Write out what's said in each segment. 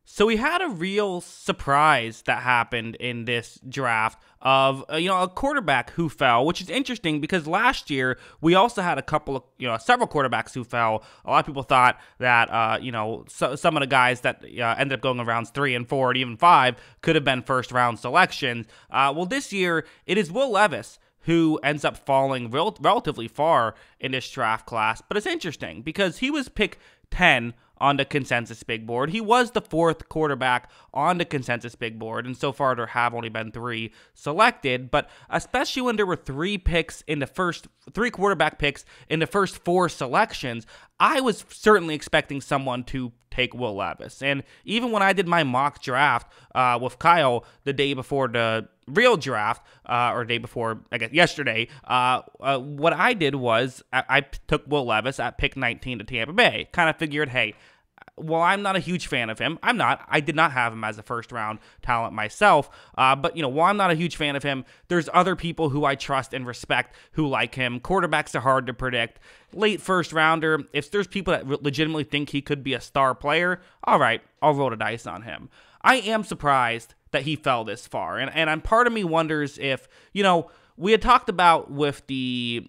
So we had a real surprise that happened in this draft of a quarterback who fell, which is interesting because last year we also had a couple of several quarterbacks who fell. A lot of people thought that some of the guys that ended up going in rounds 3 and 4 and even 5 could have been first round selections. Well, this year it is Will Levis who ends up falling relatively far in this draft class. But it's interesting because he was pick 10 on the consensus big board. He was the 4th quarterback on the consensus big board, and so far there have only been 3 selected, but especially when there were 3 quarterback picks in the first 4 selections, I was certainly expecting someone to take Will Levis. And even when I did my mock draft with Kyle the day before the real draft, or day before, I guess, yesterday, what I did was I took Will Levis at pick 19 to Tampa Bay. Kind of figured, hey, well, I'm not a huge fan of him. I did not have him as a first-round talent myself. But, while I'm not a huge fan of him, there's other people who I trust and respect who like him. Quarterbacks are hard to predict. Late first-rounder, if there's people that legitimately think he could be a star player, all right, I'll roll the dice on him. I am surprised that he fell this far. And part of me wonders if, we had talked about with the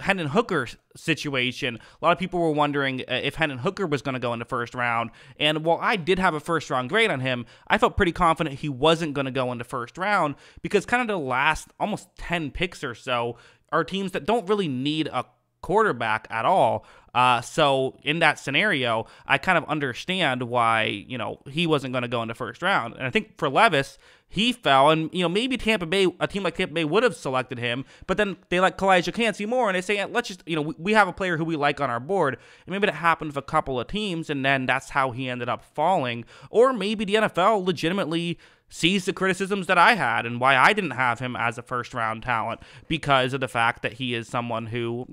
Hendon Hooker situation, a lot of people were wondering if Hendon Hooker was going to go in the first round. And while I did have a first round grade on him, I felt pretty confident he wasn't going to go in the first round because kind of the last almost 10 picks or so are teams that don't really need a quarterback at all. So in that scenario, I kind of understand why, he wasn't going to go in the first round. And I think for Levis, he fell, and, maybe Tampa Bay, a team like Tampa Bay would have selected him, but then they like Kalijah Cansey more, and they say, let's just, we have a player who we like on our board, and maybe that happened with a couple of teams, and then that's how he ended up falling. Or maybe the NFL legitimately sees the criticisms that I had and why I didn't have him as a first-round talent because of the fact that he is someone who,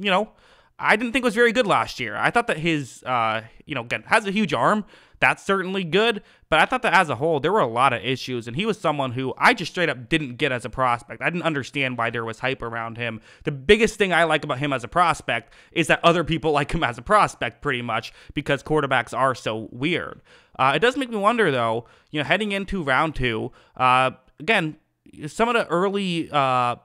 I didn't think was very good last year. I thought that his, again, has a huge arm. That's certainly good. But I thought that as a whole, there were a lot of issues. And he was someone who I just straight up didn't get as a prospect. I didn't understand why there was hype around him. The biggest thing I like about him as a prospect is that other people like him as a prospect pretty much because quarterbacks are so weird. It does make me wonder, though, heading into round 2, again, some of the early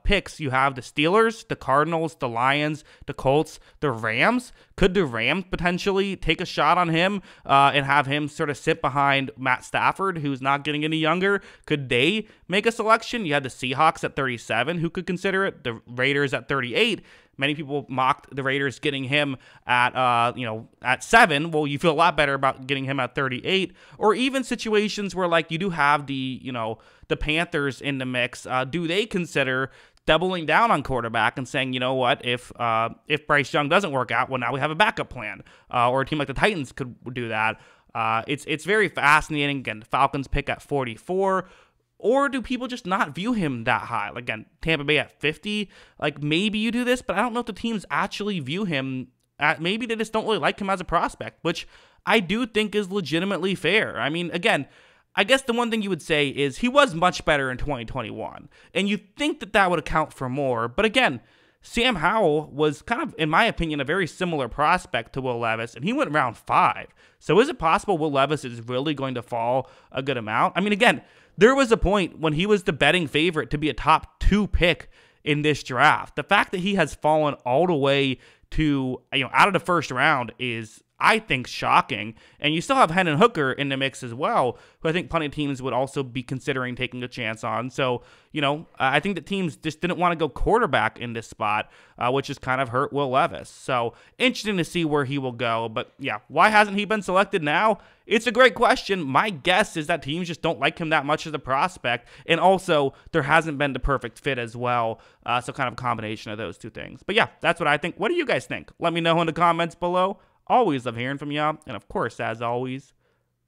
picks, you have the Steelers, the Cardinals, the Lions, the Colts, the Rams. Could the Rams potentially take a shot on him and have him sort of sit behind Matt Stafford, who's not getting any younger? Could they make a selection? You had the Seahawks at 37, who could consider it. The Raiders at 38. Many people mocked the Raiders getting him at, at 7. Well, you feel a lot better about getting him at 38. Or even situations where, like, you do have the Panthers in the mix. Do they consider doubling down on quarterback and saying, you know what, if Bryce Young doesn't work out, well, now we have a backup plan. Or a team like the Titans could do that. It's very fascinating. Again, the Falcons pick at 44. Or do people just not view him that high? Like, again, Tampa Bay at 50. Like, maybe you do this, but I don't know if the teams actually view him at, maybe they just don't really like him as a prospect, which I do think is legitimately fair. I mean, again, I guess the one thing you would say is he was much better in 2021. And you think that that would account for more. But again, Sam Howell was kind of, in my opinion, a very similar prospect to Will Levis, and he went round 5. So is it possible Will Levis is really going to fall a good amount? I mean, again, there was a point when he was the betting favorite to be a top 2 pick in this draft. The fact that he has fallen all the way to, out of the first round is, I think, shocking. And you still have Hendon Hooker in the mix as well, who I think plenty of teams would also be considering taking a chance on. So, I think that teams just didn't want to go quarterback in this spot, which has kind of hurt Will Levis. So, interesting to see where he will go. But, yeah, why hasn't he been selected now? It's a great question. My guess is that teams just don't like him that much as a prospect. And also, there hasn't been the perfect fit as well. So, kind of a combination of those two things. But, yeah, that's what I think. What do you guys think? Let me know in the comments below. Always love hearing from y'all. And, of course, as always,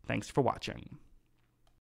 thanks for watching.